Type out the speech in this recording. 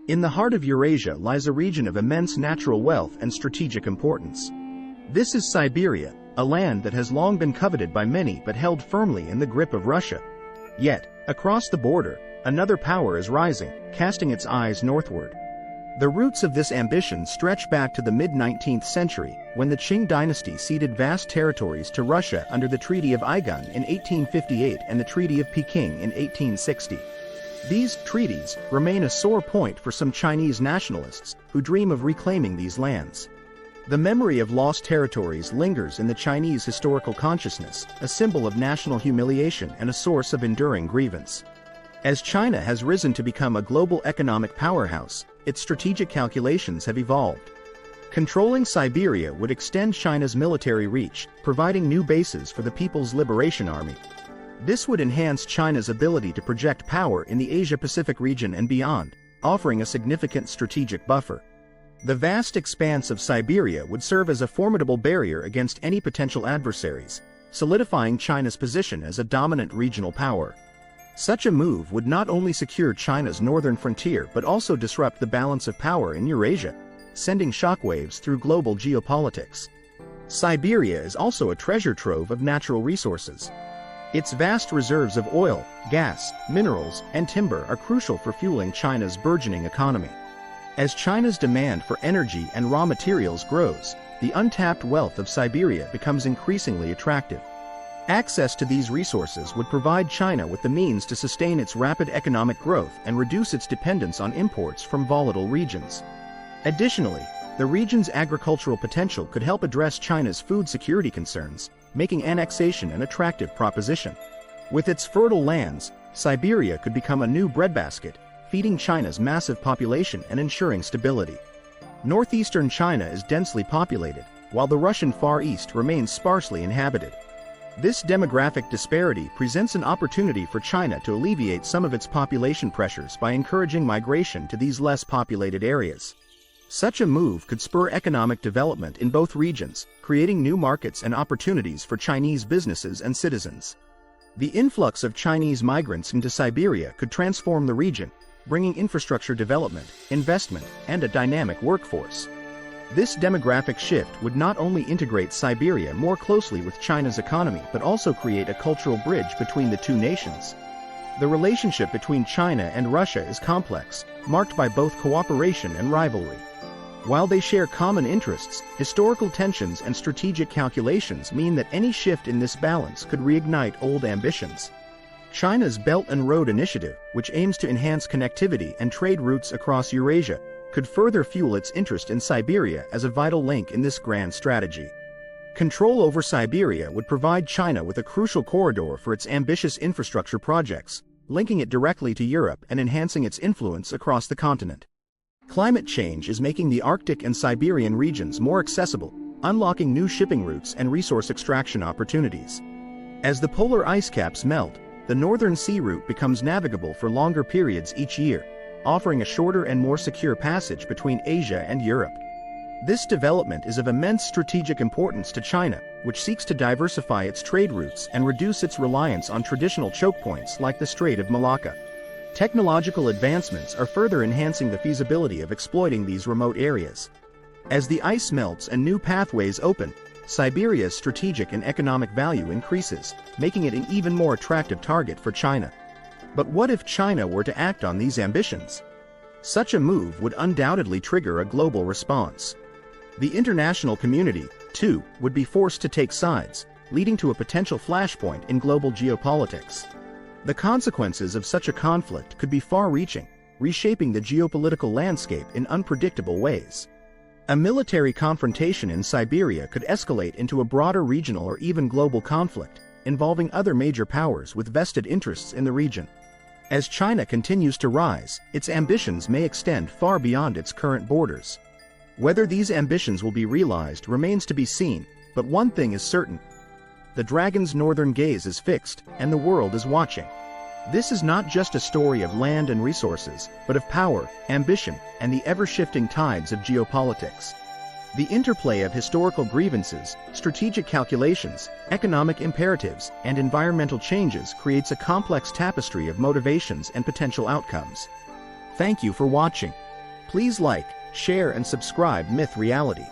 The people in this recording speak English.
In the heart of Eurasia lies a region of immense natural wealth and strategic importance. This is Siberia, a land that has long been coveted by many but held firmly in the grip of Russia. Yet, across the border, another power is rising, casting its eyes northward. The roots of this ambition stretch back to the mid-19th century, when the Qing dynasty ceded vast territories to Russia under the Treaty of Aigun in 1858 and the Treaty of Peking in 1860. These treaties remain a sore point for some Chinese nationalists who dream of reclaiming these lands. The memory of lost territories lingers in the Chinese historical consciousness, a symbol of national humiliation and a source of enduring grievance. As China has risen to become a global economic powerhouse, its strategic calculations have evolved. Controlling Siberia would extend China's military reach, providing new bases for the People's Liberation Army. This would enhance China's ability to project power in the Asia-Pacific region and beyond, offering a significant strategic buffer. The vast expanse of Siberia would serve as a formidable barrier against any potential adversaries, solidifying China's position as a dominant regional power. Such a move would not only secure China's northern frontier but also disrupt the balance of power in Eurasia, sending shockwaves through global geopolitics. Siberia is also a treasure trove of natural resources. Its vast reserves of oil, gas, minerals, and timber are crucial for fueling China's burgeoning economy. As China's demand for energy and raw materials grows, the untapped wealth of Siberia becomes increasingly attractive. Access to these resources would provide China with the means to sustain its rapid economic growth and reduce its dependence on imports from volatile regions. Additionally, the region's agricultural potential could help address China's food security concerns, making annexation an attractive proposition. With its fertile lands, Siberia could become a new breadbasket, feeding China's massive population and ensuring stability. Northeastern China is densely populated, while the Russian Far East remains sparsely inhabited. This demographic disparity presents an opportunity for China to alleviate some of its population pressures by encouraging migration to these less populated areas. Such a move could spur economic development in both regions, creating new markets and opportunities for Chinese businesses and citizens. The influx of Chinese migrants into Siberia could transform the region, bringing infrastructure development, investment, and a dynamic workforce. This demographic shift would not only integrate Siberia more closely with China's economy but also create a cultural bridge between the two nations. The relationship between China and Russia is complex, marked by both cooperation and rivalry. While they share common interests, historical tensions and strategic calculations mean that any shift in this balance could reignite old ambitions. China's Belt and Road Initiative, which aims to enhance connectivity and trade routes across Eurasia, could further fuel its interest in Siberia as a vital link in this grand strategy. Control over Siberia would provide China with a crucial corridor for its ambitious infrastructure projects, linking it directly to Europe and enhancing its influence across the continent. Climate change is making the Arctic and Siberian regions more accessible, unlocking new shipping routes and resource extraction opportunities. As the polar ice caps melt, the northern sea route becomes navigable for longer periods each year, offering a shorter and more secure passage between Asia and Europe. This development is of immense strategic importance to China, which seeks to diversify its trade routes and reduce its reliance on traditional choke points like the Strait of Malacca. Technological advancements are further enhancing the feasibility of exploiting these remote areas. As the ice melts and new pathways open, Siberia's strategic and economic value increases, making it an even more attractive target for China. But what if China were to act on these ambitions? Such a move would undoubtedly trigger a global response. The international community, too, would be forced to take sides, leading to a potential flashpoint in global geopolitics. The consequences of such a conflict could be far-reaching, reshaping the geopolitical landscape in unpredictable ways. A military confrontation in Siberia could escalate into a broader regional or even global conflict, involving other major powers with vested interests in the region. As China continues to rise, its ambitions may extend far beyond its current borders. Whether these ambitions will be realized remains to be seen, but one thing is certain. The dragon's northern gaze is fixed, and the world is watching. This is not just a story of land and resources, but of power, ambition, and the ever-shifting tides of geopolitics. The interplay of historical grievances, strategic calculations, economic imperatives, and environmental changes creates a complex tapestry of motivations and potential outcomes. Thank you for watching. Please like, share and subscribe Myth Reality.